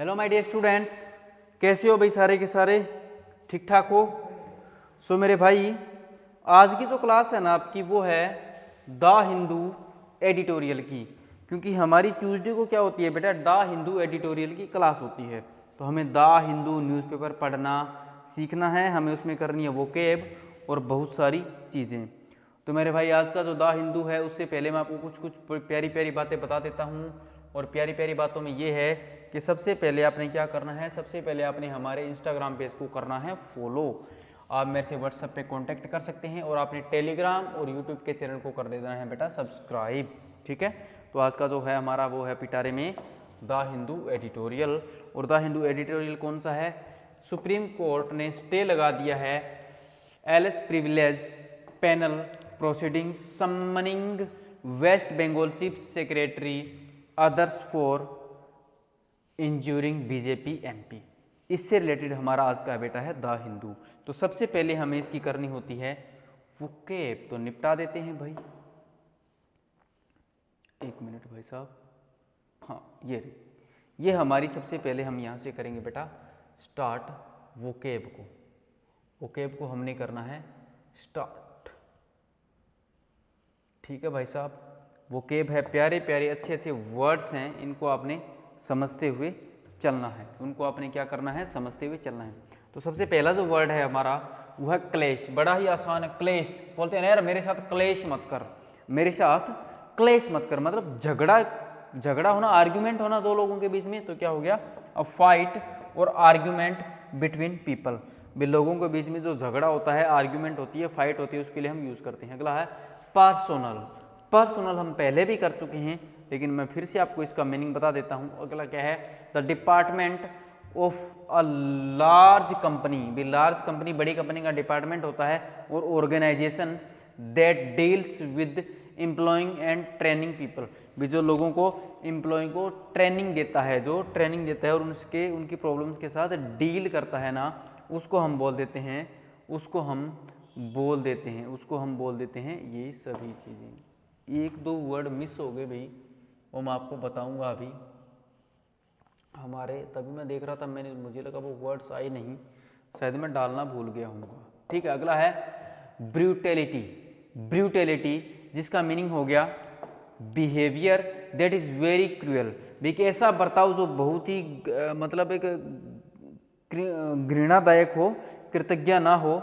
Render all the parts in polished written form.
Hello my dear students, कैसे हो भाई? सारे के सारे ठीक ठाक हो? सो मेरे भाई, आज की जो क्लास है ना आपकी, वो है द हिंदू एडिटोरियल की। क्योंकि हमारी ट्यूसडे को क्या होती है बेटा, द हिंदू एडिटोरियल की क्लास होती है। तो हमें द हिंदू न्यूज़पेपर पढ़ना सीखना है, हमें उसमें करनी है वोकेब और बहुत सारी चीज़ें। तो मेरे भाई, आज का जो द हिंदू है, उससे पहले मैं आपको कुछ कुछ प्यारी प्यारी बातें बता देता हूँ। और प्यारी प्यारी बातों में ये है कि सबसे पहले आपने क्या करना है, सबसे पहले आपने हमारे इंस्टाग्राम पेज को करना है फॉलो। आप मेरे से व्हाट्सएप पे कांटेक्ट कर सकते हैं और आपने टेलीग्राम और यूट्यूब के चैनल को कर देना है बेटा सब्सक्राइब। ठीक है, तो आज का जो है हमारा वो है पिटारे में द हिंदू एडिटोरियल। और द हिंदू एडिटोरियल कौन सा है? सुप्रीम कोर्ट ने स्टे लगा दिया है L S privilege panel proceeding summoning West Bengal chief secretary others for injuring BJP MP. इससे रिलेटेड हमारा आज का बेटा है द हिंदू। तो सबसे पहले हमें इसकी करनी होती है वोकेब, तो निपटा देते हैं भाई। एक मिनट भाई साहब, हाँ ये हमारी सबसे पहले हम यहाँ से करेंगे बेटा स्टार्ट वोकेब को। वोकेब को हमने करना है स्टार्ट। ठीक है भाई साहब, वोकेब है, प्यारे प्यारे अच्छे अच्छे वर्ड्स हैं, इनको आपने समझते हुए चलना है। उनको आपने क्या करना है, समझते हुए चलना है। तो सबसे पहला जो वर्ड है हमारा वो है क्लेश। बड़ा ही आसान है, क्लेश। बोलते हैं ना यार, मेरे साथ क्लेश मत कर, मेरे साथ क्लेश मत कर, मतलब झगड़ा होना, आर्ग्यूमेंट होना दो लोगों के बीच में। तो क्या हो गया, अ फाइट और आर्ग्यूमेंट बिटवीन पीपल। भी लोगों के बीच में जो झगड़ा होता है, आर्ग्यूमेंट होती है, फाइट होती है, उसके लिए हम यूज करते हैं। अगला है पर्सनल। पर्सनल हम पहले भी कर चुके हैं, लेकिन मैं फिर से आपको इसका मीनिंग बता देता हूं। अगला क्या है, the department of a large company. भी लार्ज कंपनी, बड़ी कंपनी का डिपार्टमेंट होता है, or organisation that deals with employing and training people. भी जो लोगों को, एम्प्लॉय को ट्रेनिंग देता है, जो ट्रेनिंग देता है और उनकी प्रॉब्लम्स के साथ डील करता है ना, उसको हम बोल देते हैं ये सभी चीज़ें। एक दो वर्ड मिस हो गए भाई, वो मैं आपको बताऊंगा अभी हमारे, तभी मैं देख रहा था, मुझे लगा वो वर्ड्स आए नहीं, शायद मैं डालना भूल गया हूँ। ठीक है, अगला है ब्रूटेलिटी। ब्रूटेलिटी जिसका मीनिंग हो गया behaviour that is very cruel. देखिए, ऐसा बर्ताव जो बहुत ही मतलब एक घृणादायक हो, कृतज्ञ ना हो,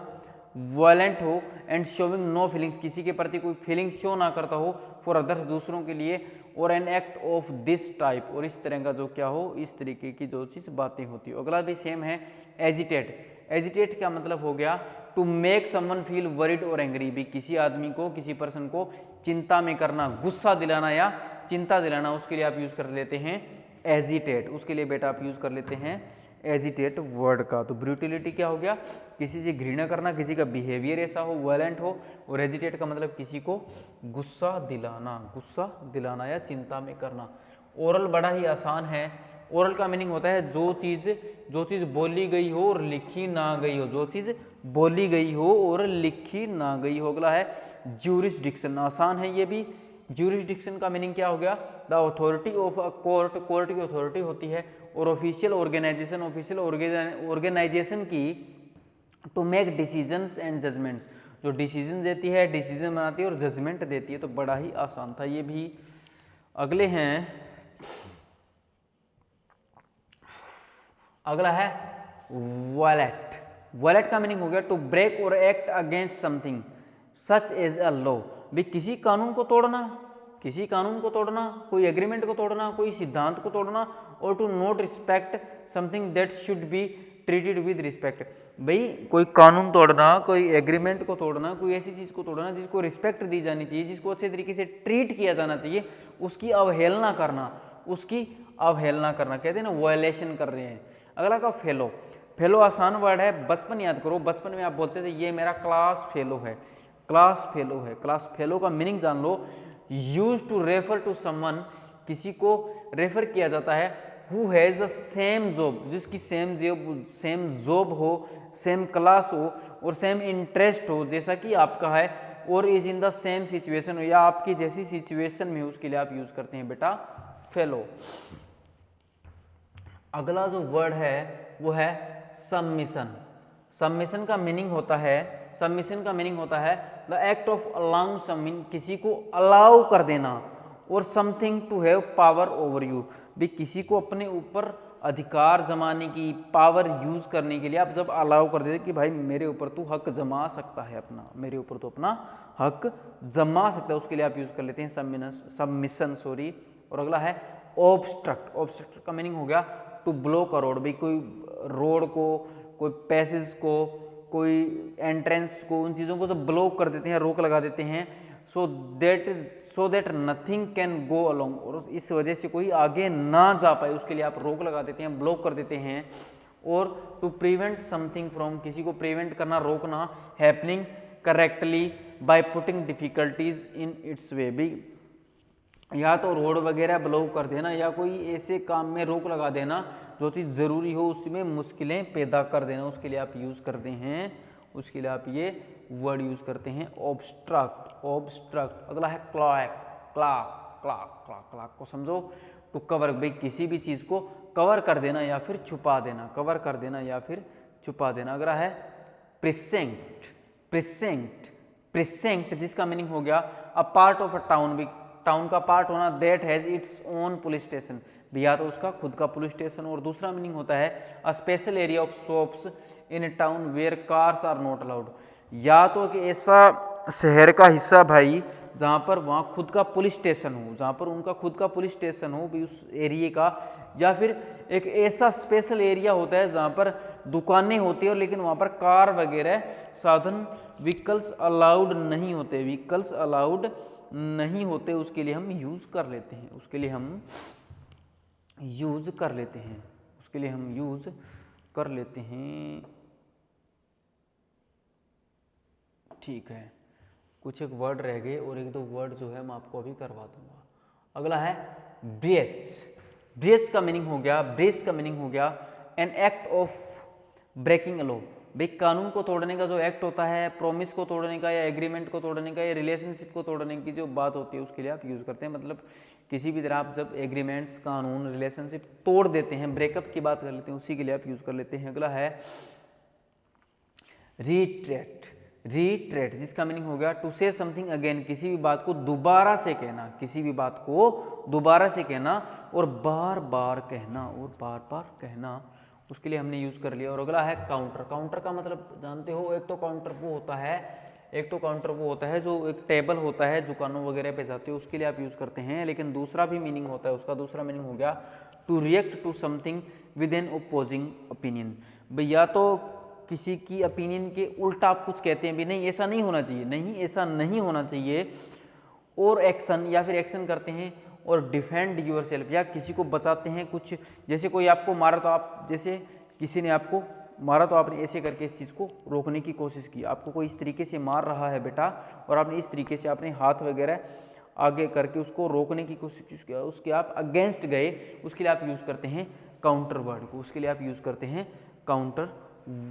वायलेंट हो, एंड शोविंग नो फीलिंग्स, किसी के प्रति कोई फीलिंग शो ना करता हो, फॉर अदर्स, दूसरों के लिए, और N act of this type, और इस तरह का जो क्या हो, इस तरीके की जो चीज़ बातें होती हो। अगला भी सेम है एजिटेट। एजिटेट का मतलब हो गया to make someone feel worried or angry. भी किसी आदमी को, किसी पर्सन को चिंता में करना, गुस्सा दिलाना या चिंता दिलाना, उसके लिए आप यूज़ कर लेते हैं एजिटेट। उसके लिए बेटा आप यूज़ कर लेते हैं एजिटेट वर्ड का। तो ब्रूटिलिटी क्या हो गया, किसी से घृणा करना, किसी का बिहेवियर ऐसा हो, वायलेंट हो, और एजिटेट का मतलब किसी को गुस्सा दिलाना या चिंता में करना। ओरल बड़ा ही आसान है। ओरल का मीनिंग होता है जो चीज़ बोली गई हो और लिखी ना गई हो, जो चीज़ बोली गई हो और लिखी ना गई हो। अगला है ज्यूरिसडिक्शन, आसान है ये भी। ज्यूरिसडिक्शन का मीनिंग क्या हो गया, the authority of a court, court की अथॉरिटी होती है, और ऑफिशियल ऑर्गेनाइजेशन की to make decisions and judgments, जो डिसीजन देती है, डिसीजन बनाती है और जजमेंट देती है। तो बड़ा ही आसान था ये भी। अगले हैं, अगला है वायलेट। वायलेट का मीनिंग हो गया to break or act against something such as a law. भी किसी कानून को तोड़ना, कोई एग्रीमेंट को तोड़ना, कोई सिद्धांत को तोड़ना, or to not respect something that should be treated with respect. भाई कोई कानून तोड़ना, कोई एग्रीमेंट को तोड़ना, कोई ऐसी चीज़ को तोड़ना जिसको रिस्पेक्ट दी जानी चाहिए, जिसको अच्छे तरीके से ट्रीट किया जाना चाहिए, उसकी अवहेलना करना, कहते हैं ना वायलेशन कर रहे हैं। अगला का फेलो। फेलो आसान वर्ड है, बचपन याद करो, बचपन में आप बोलते थे ये मेरा क्लास फेलो है। क्लास फेलो का मीनिंग जान लो, use to refer to someone, किसी को रेफर किया जाता है, who has the same job, जिसकी सेम जॉब हो, सेम क्लास हो और सेम इंटरेस्ट हो जैसा कि आपका है, और is in the same situation हो, या आपकी जैसी सिचुएशन में, उसके लिए आप यूज करते हैं बेटा फेलो। अगला जो वर्ड है वो है सबमिशन। सबमिशन का मीनिंग होता है, सबमिशन का मीनिंग होता है the act of allowing someone, किसी को अलाउ कर देना, or something to have power over you, भी किसी को अपने ऊपर अधिकार जमाने की, पावर यूज करने के लिए आप जब अलाउ कर देते कि भाई मेरे ऊपर तू हक जमा सकता है, अपना मेरे ऊपर तो अपना हक जमा सकता है, उसके लिए आप यूज कर लेते हैं सबमिशन सॉरी। और अगला है ऑब्स्ट्रक्ट। ऑब्स्ट्रक्ट का मीनिंग हो गया टू ब्लॉक अ रोड, भाई कोई रोड को, कोई पैसेज को, कोई एंट्रेंस को, उन चीज़ों को जब ब्लॉक कर देते हैं, रोक लगा देते हैं, so that nothing can go along, और इस वजह से कोई आगे ना जा पाए, उसके लिए आप रोक लगा देते हैं, ब्लॉक कर देते हैं। और टू प्रिवेंट समथिंग फ्रॉम, किसी को प्रिवेंट करना, रोकना, happening correctly by putting difficulties in its way, भी या तो रोड वगैरह ब्लॉक कर देना या कोई ऐसे काम में रोक लगा देना जो चीज़ ज़रूरी हो उसमें मुश्किलें पैदा कर देना, उसके लिए आप यूज़ करते हैं, उसके लिए आप ये वर्ड यूज़ करते हैं ऑब्स्ट्रक्ट। ऑब्स्ट्रक्ट। अगला है clock. Clock clock clock clock को समझो टू कवर, भाई किसी भी चीज़ को कवर कर देना या फिर छुपा देना, कवर कर देना या फिर छुपा देना। अगला है प्रिसेंट। प्रिसेंट। प्रिसेंट जिसका मीनिंग हो गया a part of a town, भी टाउन का पार्ट होना, that has its own police station, भी या तो उसका खुद का पुलिस स्टेशन। और दूसरा मीनिंग होता है a special area of shops in town where cars are not allowed, या तो कि ऐसा शहर का हिस्सा भाई जहाँ पर वहाँ खुद का पुलिस स्टेशन हो, जहाँ पर उनका खुद का पुलिस स्टेशन हो भी उस एरिया का, या फिर एक ऐसा स्पेशल एरिया होता है जहाँ पर दुकानें होती है लेकिन वहाँ पर कार वगैरह साधन व्हीकल्स अलाउड नहीं होते, व्हीकल्स अलाउड नहीं होते, उसके लिए हम यूज कर लेते हैं, उसके लिए हम यूज कर लेते हैं, उसके लिए हम यूज कर लेते हैं। ठीक है, कुछ एक वर्ड रह गए और एक दो वर्ड जो है मैं आपको अभी करवा दूंगा। अगला है ब्रेच। ब्रेच का मीनिंग हो गया, ब्रेच का मीनिंग हो गया an act of breaking a law, भाई कानून को तोड़ने का जो एक्ट होता है, प्रॉमिस को तोड़ने का या एग्रीमेंट को तोड़ने का या रिलेशनशिप को तोड़ने की जो बात होती है उसके लिए आप यूज़ करते हैं। मतलब किसी भी तरह आप जब एग्रीमेंट्स, कानून, रिलेशनशिप तोड़ देते हैं, ब्रेकअप की बात कर लेते हैं, उसी के लिए आप यूज़ कर लेते हैं। अगला है रीट्रेट। रीट्रेट जिसका मीनिंग हो गया टू से समथिंग अगेन, किसी भी बात को दोबारा से कहना, किसी भी बात को दोबारा से कहना और बार बार कहना, और बार बार कहना, उसके लिए हमने यूज कर लिया। और अगला है काउंटर। काउंटर का मतलब जानते हो, एक तो काउंटर वो होता है, एक तो काउंटर वो होता है जो एक टेबल होता है दुकानों वगैरह पे जाते हो, उसके लिए आप यूज करते हैं। लेकिन दूसरा भी मीनिंग होता है उसका, दूसरा मीनिंग हो गया to react to something with an opposing opinion, भैया तो किसी की ओपिनियन के उल्टा आप कुछ कहते हैं भी नहीं ऐसा नहीं होना चाहिए, नहीं ऐसा नहीं होना चाहिए, और एक्शन या फिर एक्शन करते हैं। और डिफेंड यूर सेल्फ, या किसी को बचाते हैं, कुछ जैसे कोई आपको मारा तो आप, जैसे किसी ने आपको मारा तो आपने ऐसे करके इस चीज़ को रोकने की कोशिश की, आपको कोई इस तरीके से मार रहा है बेटा और आपने इस तरीके से अपने हाथ वगैरह आगे करके उसको रोकने की कोशिश की, उसके आप अगेंस्ट गए, उसके लिए आप यूज़ करते हैं काउंटर वर्ड को, उसके लिए आप यूज़ करते हैं काउंटर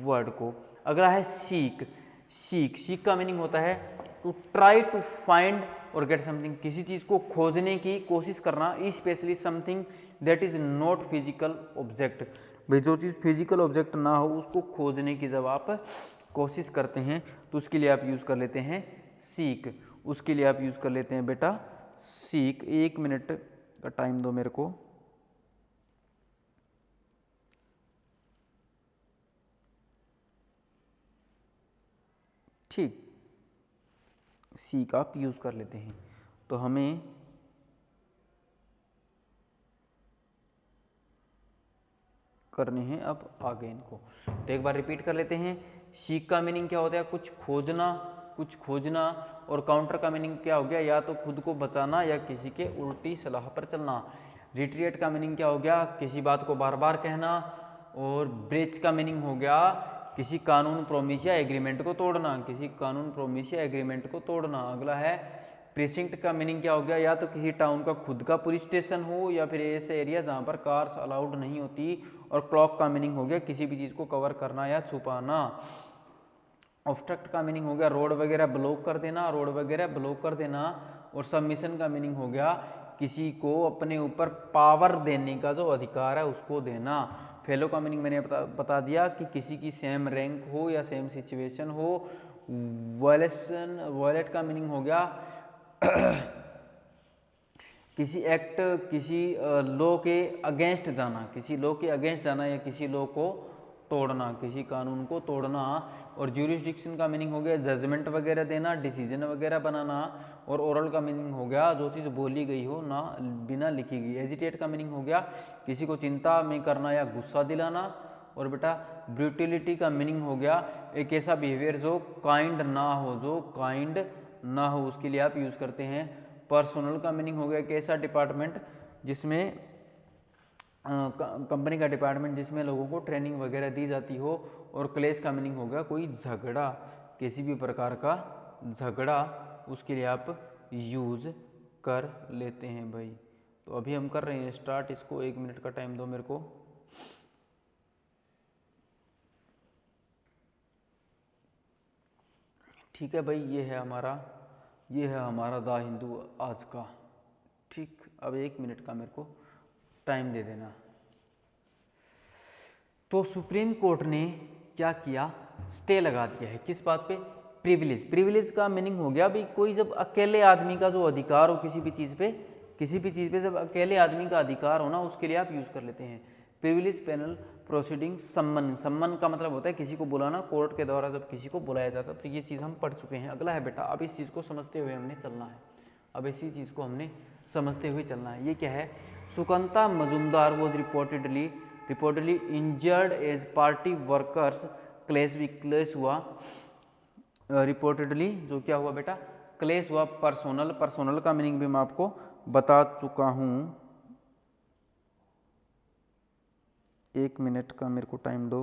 वर्ड को। अगला है सीक। सीक, सीक का मीनिंग होता है टू ट्राई टू फाइंड और गेट समथिंग, किसी चीज़ को खोजने की कोशिश करना, specially something that is not physical object, भाई जो चीज़ फिजिकल ऑब्जेक्ट ना हो उसको खोजने की जब आप कोशिश करते हैं तो उसके लिए आप यूज़ कर लेते हैं सीक, उसके लिए आप यूज़ कर लेते हैं बेटा सीक। 1 मिनट का टाइम दो मेरे को। ठीक, सीक आप यूज़ कर लेते हैं। तो हमें करने हैं अब आगे इनको, तो एक बार रिपीट कर लेते हैं। सीक का मीनिंग क्या होता है, कुछ खोजना, कुछ खोजना। और काउंटर का मीनिंग क्या हो गया, या तो खुद को बचाना या किसी के उल्टी सलाह पर चलना। रिट्रिएट का मीनिंग क्या हो गया, किसी बात को बार बार कहना। और ब्रेच का मीनिंग हो गया किसी कानून, प्रोमिस या एग्रीमेंट को तोड़ना, किसी कानून, प्रोमिस या एग्रीमेंट को तोड़ना। अगला है प्रीसिंक्ट का मीनिंग क्या हो गया, या तो किसी टाउन का खुद का पुलिस स्टेशन हो या फिर ऐसे एरिया जहाँ पर कार्स अलाउड नहीं होती। और क्लॉक का मीनिंग हो गया किसी भी चीज़ को कवर करना या छुपाना। ऑब्स्ट्रक्ट का मीनिंग हो गया रोड वगैरह ब्लॉक कर देना, रोड वगैरह ब्लॉक कर देना। और सबमिशन का मीनिंग हो गया किसी को अपने ऊपर पावर देने का जो अधिकार है उसको देना। फेलो का मीनिंग मैंने बता दिया कि किसी की सेम रैंक हो या सेम सिचुएशन हो। वायलेट का मीनिंग हो गया किसी एक्ट, किसी लॉ के अगेंस्ट जाना, किसी लॉ के अगेंस्ट जाना या किसी लॉ को तोड़ना, किसी कानून को तोड़ना। और ज्यूरिसडिक्शन का मीनिंग हो गया जजमेंट वगैरह देना, डिसीजन वगैरह बनाना। और ओरल का मीनिंग हो गया जो चीज़ बोली गई हो ना, बिना लिखी गई। एजिटेट का मीनिंग हो गया किसी को चिंता में करना या गुस्सा दिलाना। और बेटा ब्रूटिलिटी का मीनिंग हो गया एक ऐसा बिहेवियर जो काइंड ना हो, जो काइंड ना हो, उसके लिए आप यूज़ करते हैं। पर्सनल का मीनिंग हो गया एक ऐसा डिपार्टमेंट जिसमें कंपनी का डिपार्टमेंट जिसमें लोगों को ट्रेनिंग वगैरह दी जाती हो। और क्लेश का मीनिंग हो गया कोई झगड़ा, किसी भी प्रकार का झगड़ा, उसके लिए आप यूज़ कर लेते हैं भाई। तो अभी हम कर रहे हैं स्टार्ट, इसको 1 मिनट का टाइम दो मेरे को। ठीक है भाई, ये है हमारा द हिंदू आज का। ठीक, अब 1 मिनट का मेरे को टाइम दे देना। तो सुप्रीम कोर्ट ने क्या किया, स्टे लगा दिया है किस बात पे, प्रिविलेज। प्रिविलेज का मीनिंग हो गया भाई कोई जब अकेले आदमी का जो अधिकार हो किसी भी चीज़ पे जब अकेले आदमी का अधिकार हो ना, उसके लिए आप यूज़ कर लेते हैं प्रिविलेज पैनल प्रोसीडिंग। सम्मन का मतलब होता है किसी को बुलाना, कोर्ट के द्वारा जब किसी को बुलाया जाता है। तो ये चीज़ हम पढ़ चुके हैं। अगला है बेटा, अब इस चीज़ को समझते हुए हमने चलना है, अब इसी चीज़ को हमने समझते हुए चलना है। ये क्या है, Sukanta Majumdar was reportedly injured as party workers clash हुआ। रिपोर्टेडली जो क्या हुआ बेटा, क्लेश हुआ। पर्सोनल का मीनिंग भी मैं आपको बता चुका हूँ। 1 मिनट का मेरे को टाइम दो।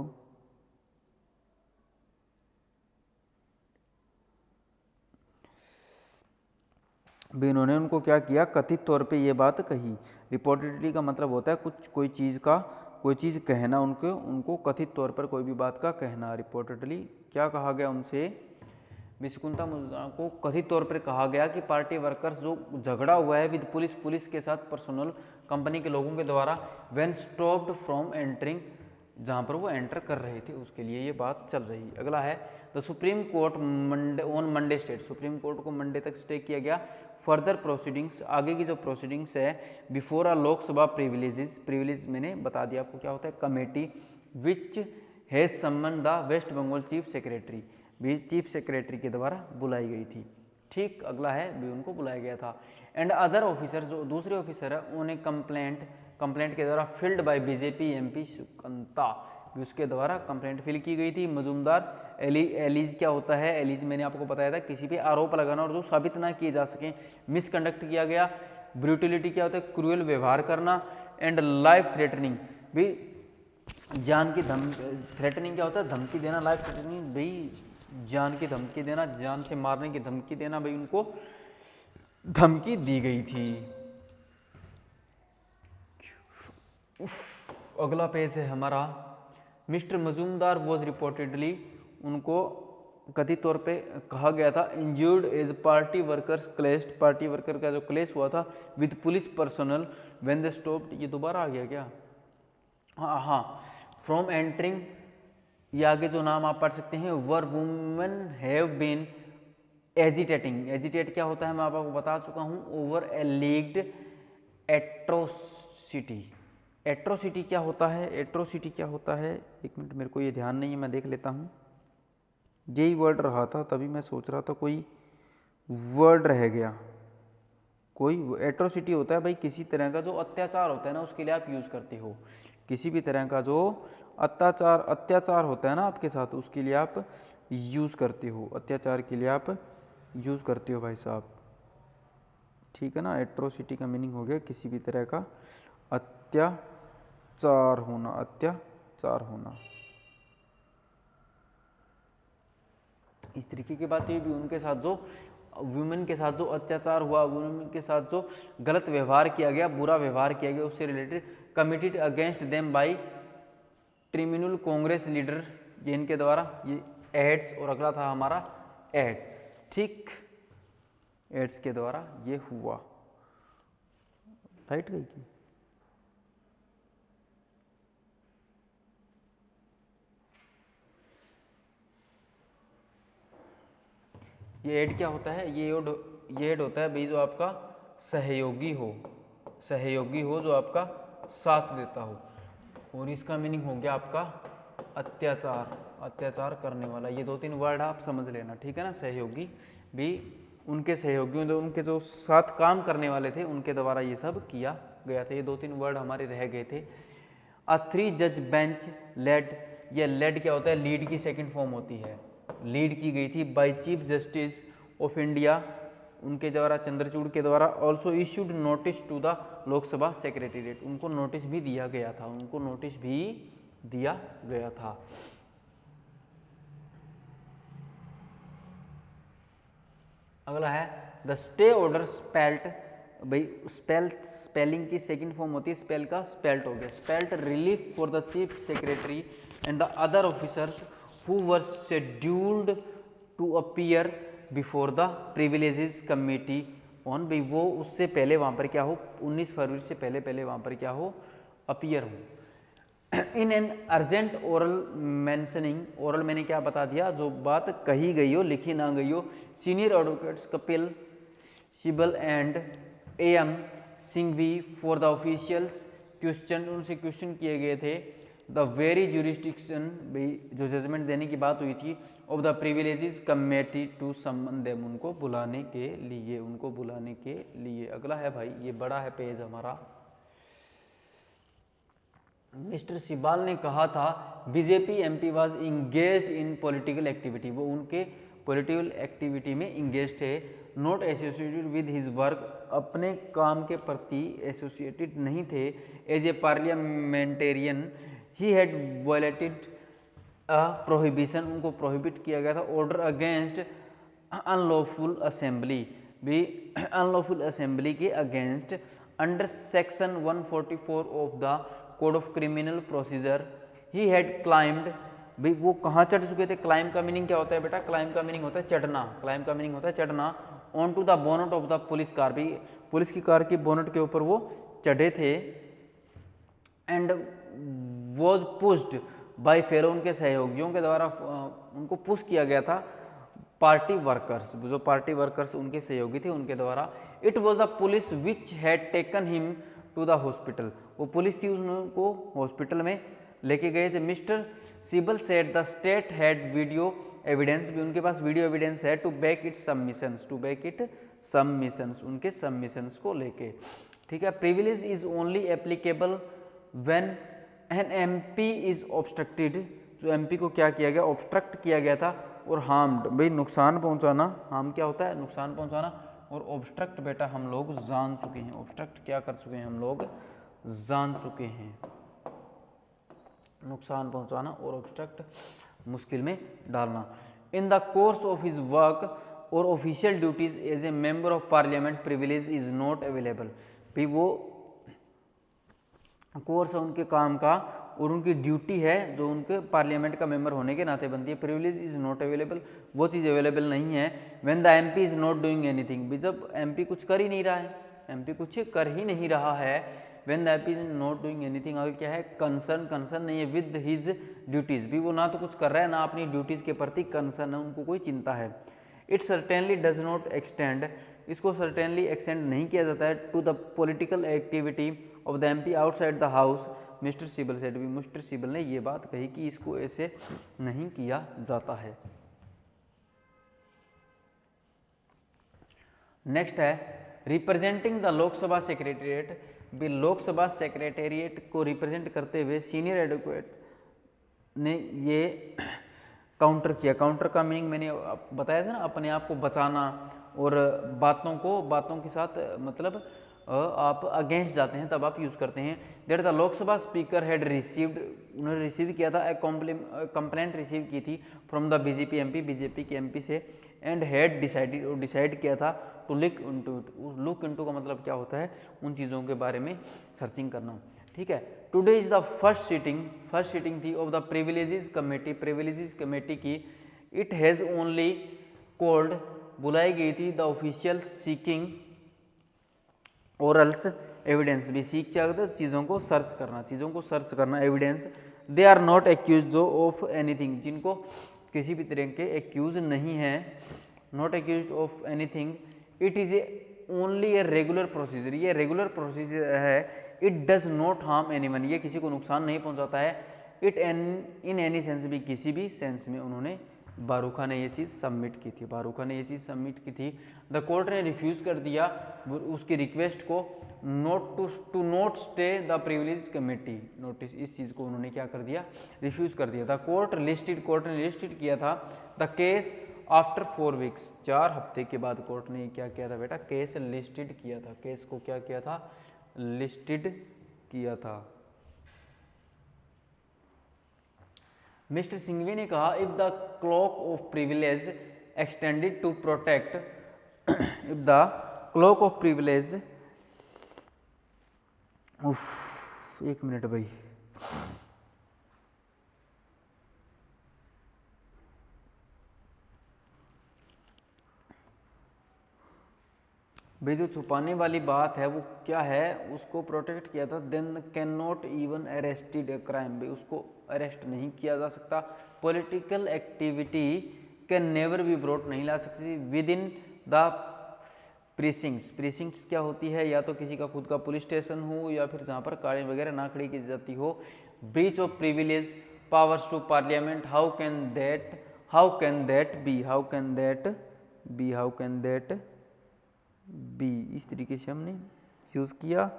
भी इन्होंने उनको क्या किया, कथित तौर पे ये बात कही। रिपोर्टेडली का मतलब होता है कोई चीज़ कहना, उनको कथित तौर पर कोई भी बात का कहना। रिपोर्टेडली क्या कहा गया उनसे, विस्कुंता मुजुमदार को कथित तौर पर कहा गया कि पार्टी वर्कर्स जो झगड़ा हुआ है विद पुलिस के साथ पर्सनल कंपनी के लोगों के द्वारा, व्हेन स्टॉप्ड फ्रॉम एंटरिंग, जहाँ पर वो एंटर कर रहे थे उसके लिए ये बात चल रही। अगला है the supreme court Monday state, supreme court को मंडे तक स्टे किया गया। फर्दर प्रोसीडिंग्स, आगे की जो प्रोसीडिंग्स है बिफोर अ लोकसभा प्रिविलेज मैंने बता दिया आपको क्या होता है, committee which has summon the West Bengal chief secretary, भी चीफ सेक्रेटरी के द्वारा बुलाई गई थी। ठीक, अगला है भी उनको बुलाया गया था। एंड अदर ऑफिसर, जो दूसरे ऑफिसर है उन्हें कंप्लेंट के द्वारा फिल्ड बाय बीजेपी एमपी सुकंता, उसके द्वारा कंप्लेंट फिल की गई थी। मजूमदार एलीज क्या होता है, एलीज मैंने आपको बताया था किसी पे आरोप लगाना और जो साबित ना किए जा सके। मिसकंडक्ट किया गया। ब्रूटिलिटी क्या होता है, क्रूएल व्यवहार करना। एंड लाइफ थ्रेटनिंग, भी जान की थ्रेटनिंग क्या होता है, धमकी देना। लाइफ थ्रेटनिंग भाई जान की धमकी देना, जान से मारने की धमकी देना, भाई उनको धमकी दी गई थी। अगला पेज है हमारा, मिस्टर मजूमदार वॉज रिपोर्टेडली, उनको कथित तौर पे कहा गया था injured as party workers clashed, party worker का जो क्लेश हुआ था with police personnel when they stopped. ये दोबारा आ गया क्या, हाँ फ्रॉम एंटरिंग, ये आगे जो नाम आप पढ़ सकते हैं, where women have been agitating. Agitate क्या होता है मैं आपको बता चुका हूँ, ओवर एलिग्ड एट्रोसिटी। एट्रोसिटी क्या होता है, एट्रोसिटी क्या होता है, 1 मिनट मेरे को ये ध्यान नहीं है, मैं देख लेता हूँ। यही वर्ड रहा था, तभी मैं सोच रहा था कोई वर्ड रह गया। कोई एट्रोसिटी होता है भाई किसी तरह का जो अत्याचार होता है ना, उसके लिए आप यूज़ करते हो। किसी भी तरह का जो अत्याचार होता है ना आपके साथ, उसके लिए आप यूज़ करते हो, अत्याचार के लिए आप यूज़ करते हो भाई साहब। ठीक है ना, एट्रोसिटी का मीनिंग हो गया किसी भी तरह का अत्याचार होना। इस तरीके की बात ये भी, उनके साथ जो वुमेन के साथ जो अत्याचार हुआ, वुमेन के साथ जो गलत व्यवहार किया गया, बुरा व्यवहार किया गया, उससे related committed against them by Trinamool Congress leader, ये इनके द्वारा, ये एड्स। और अगला था हमारा एड्स। ठीक, एड्स के द्वारा ये हुआ। लाइट गई की ये ऐड क्या होता है, ये ऐड होता है भाई जो आपका सहयोगी हो जो आपका साथ देता हो, और इसका मीनिंग हो गया आपका अत्याचार करने वाला। ये 2-3 वर्ड आप समझ लेना, ठीक है ना। सहयोगी भी उनके सहयोगियों जो उनके जो साथ काम करने वाले थे उनके द्वारा ये सब किया गया था। ये 2-3 वर्ड हमारे रह गए थे। अ 3 जज बेंच लेड, ये लेड क्या होता है, लीड की सेकंड फॉर्म होती है। लीड की गई थी by chief justice of India, उनके द्वारा चंद्रचूड़ के द्वारा। Also issued notice to the Lok Sabha secretariat, उनको नोटिस भी दिया गया था, अगला है द स्टे ऑर्डर स्पेल्ट, भाई स्पेलिंग की सेकंड फॉर्म होती है स्पेल का, स्पेल्ट हो गया। Spelt relief for the chief secretary and the other officers who were scheduled to appear before the privileges committee on, भाई वो उससे पहले वहाँ पर क्या हो, 19 फरवरी से पहले वहाँ पर क्या हो, अपीयर हो। In an urgent oral mentioning, oral मैंने क्या बता दिया, जो बात कही गई हो, लिखी ना गई हो। Senior advocates Kapil Sibal and AM Singhvi for the officials question, उनसे क्वेश्चन किए गए थे। द वेरी जुरिस्डिक्शन, जो जजमेंट देने की बात हुई थी, of the privileges committee to summon them, उनको बुलाने के लिए। अगला है भाई, ये बड़ा है पेज हमारा। मिस्टर सिब्बल ने कहा था BJP MP was engaged in political activity, वो उनके पॉलिटिकल एक्टिविटी में इंगेज थे। Not associated with his work, अपने काम के प्रति एसोसिएटेड नहीं थे। As a parliamentarian he had violated a prohibition, उनको प्रोहिबिट किया गया था। ऑर्डर अगेंस्ट अनलॉफुल असेंबली, भी अनलॉफुल असेंबली के against under section 144 of the code of criminal procedure he had claimed, भाई वो कहाँ चढ़ चुके थे। क्लाइम का मीनिंग क्या होता है बेटा, क्लाइम का मीनिंग होता है चढ़ना, on to the bonnet of the police car, भी पुलिस की कार की बोनट के ऊपर वो चढ़े थे। And was pushed by fellow, उनके सहयोगियों के द्वारा उनको पुश किया गया था। पार्टी वर्कर्स, जो पार्टी वर्कर्स उनके सहयोगी थे उनके द्वारा। It was the police which had taken him to the hospital, वो पुलिस थी उनको हॉस्पिटल में लेके गए थे। Mr Sibal said the state had video evidence, भी उनके पास वीडियो एविडेंस है, टू बैक इट सबमिशंस, उनके सबमिशंस को लेके, ठीक है। Privilege is only applicable when an MP is obstructed, जो MP को क्या किया गया, ऑब्स्ट्रक्ट किया गया था। और हार्म्ड, भाई नुकसान पहुंचाना, हार्म क्या होता है, नुकसान पहुंचाना। और ऑब्स्ट्रक्ट बेटा हम लोग जान चुके हैं, ऑब्स्ट्रक्ट क्या कर चुके हैं, हम लोग जान चुके हैं। नुकसान पहुंचाना और ऑब्स्ट्रक्ट मुश्किल में डालना। In the course of his work और official duties as a member of parliament privilege is not available, भी वो कोर्स है उनके काम का और उनकी ड्यूटी है जो उनके पार्लियामेंट का मेंबर होने के नाते बनती है। प्रिविलेज इज नॉट अवेलेबल, वो चीज़ अवेलेबल नहीं है। When the MP is not doing anything, भी जब MP कुछ कर ही नहीं रहा है, MP कुछ कर ही नहीं रहा है। When the MP is not doing anything, आगे क्या है, कंसर्न नहीं है विद हिज ड्यूटीज, भी वो ना तो कुछ कर रहा है ना अपनी ड्यूटीज के प्रति कंसर्न है, उनको कोई चिंता है। It certainly does not extend, इसको सर्टेनली एक्सटेंड नहीं किया जाता है to the political activity of the MP outside the house. Mr Sibal said, भी मिस्टर सिब्बल ने ये बात कही कि इसको ऐसे नहीं किया जाता है। नेक्स्ट है रिप्रेजेंटिंग द लोकसभा सेक्रेटेरिएट, भी लोकसभा सेक्रेटेरिएट को रिप्रेजेंट करते हुए सीनियर एडवोकेट ने ये काउंटर किया। काउंटर का मीनिंग मैंने बताया था ना, अपने आप को बचाना और बातों के साथ मतलब आप अगेंस्ट जाते हैं तब आप यूज़ करते हैं। That the Lok Sabha speaker had received, उन्होंने रिसीव किया था, कंप्लेंट रिसीव की थी from the BJP MP, BJP के MP से। एंड हैड डिसाइडेड, और डिसाइड किया था टू लुक इनटू का मतलब क्या होता है, उन चीज़ों के बारे में सर्चिंग करना, ठीक है। Today is the first sitting थी ऑफ द प्रिविलेजेस कमेटी की। इट हैज़ ओनली कॉल्ड, बुलाई गई थी the official seeking orals evidence भी सीख क्या होता है, चीज़ों को सर्च करना evidence. They are not accuse of anything, जिनको किसी भी तरह के एक्यूज नहीं है, not accuse of anything, it is a only a regular procedure, ये रेगुलर प्रोसीजर है। It does not harm anyone, ये किसी को नुकसान नहीं पहुंचाता है। इट इन एनी सेंस भी, किसी भी सेंस में उन्होंने बारूखा ने ये चीज़ सबमिट की थी। द कोर्ट ने रिफ्यूज़ कर दिया उसकी रिक्वेस्ट को, not stay the privilege committee notice, इस चीज़ को उन्होंने क्या कर दिया, रिफ्यूज़ कर दिया। द कोर्ट ने लिस्टेड किया था द केस आफ्टर 4 वीक्स, 4 हफ्ते के बाद कोर्ट ने क्या किया था बेटा, केस लिस्टेड किया था, केस को क्या किया था, लिस्टेड किया था। मिस्टर सिंघवी ने कहा if the clock of privilege extended to protect, if the clock of privilege, एक मिनट भाई, भाई जो छुपाने वाली बात है वो क्या है, उसको प्रोटेक्ट किया था। Then can not even arrested a crime, भाई उसको अरेस्ट नहीं किया जा सकता। Political activity can never be brought, नहीं ला सकती विद इन द प्रीसिंक्ट्स क्या होती है, या तो किसी का खुद का पुलिस स्टेशन हो या फिर जहाँ पर कारें वगैरह ना खड़ी की जाती हो। Breach of privilege powers to parliament, how can that be, इस तरीके से हमने यूज किया।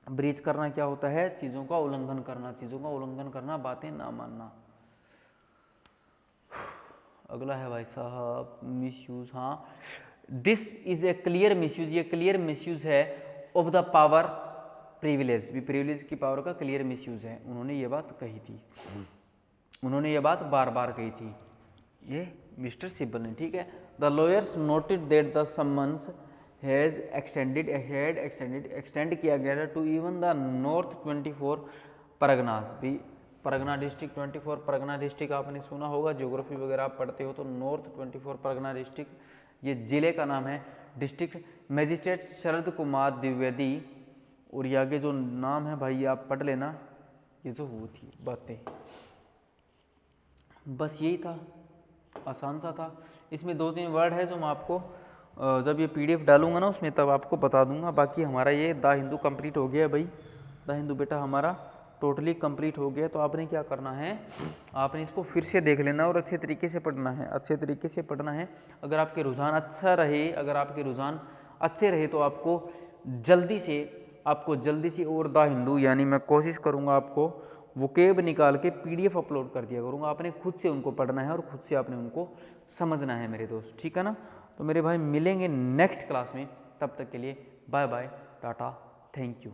ब्रीच करना क्या होता है, चीजों का उल्लंघन करना, बातें ना मानना। अगला है भाई साहब मिसयूज, हाँ, this is a clear misuse, ये क्लियर मिसयूज है ऑफ द पावर प्रिविलेज, भी प्रिविलेज की पावर का क्लियर मिसयूज है। उन्होंने ये बात कही थी, उन्होंने ये बात बार बार कही थी, ये मिस्टर सिब्बल ने, ठीक है। The lawyers noted that the summons has extend किया गया था to even the north 24 Parganas, भी परगना डिस्ट्रिक्ट 24 परगना डिस्ट्रिक्ट आपने सुना होगा, ज्योग्राफी वगैरह आप पढ़ते हो तो नॉर्थ 24 परगना डिस्ट्रिक्ट ये जिले का नाम है। डिस्ट्रिक्ट मजिस्ट्रेट शरद कुमार द्विवेदी, और ये आगे जो नाम है भाई आप पढ़ लेना, ये जो वो थी बातें, बस यही था, आसान सा था। इसमें 2-3 वर्ड है जो मैं आपको जब ये PDF डालूंगा ना उसमें तब आपको बता दूंगा। बाकी हमारा ये द हिंदू कंप्लीट हो गया भाई, द हिंदू बेटा हमारा टोटली कंप्लीट हो गया। तो आपने क्या करना है, आपने इसको फिर से देख लेना और अच्छे तरीके से पढ़ना है, अगर आपके रुझान अच्छा रहे, अच्छे रहे तो आपको जल्दी से और द हिंदू, यानी मैं कोशिश करूँगा आपको वोकेब निकाल के PDF अपलोड कर दिया करूँगा। आपने खुद से उनको पढ़ना है और खुद से आपने उनको समझना है मेरे दोस्त, ठीक है ना। तो मेरे भाई मिलेंगे नेक्स्ट क्लास में, तब तक के लिए bye bye, tata, thank you.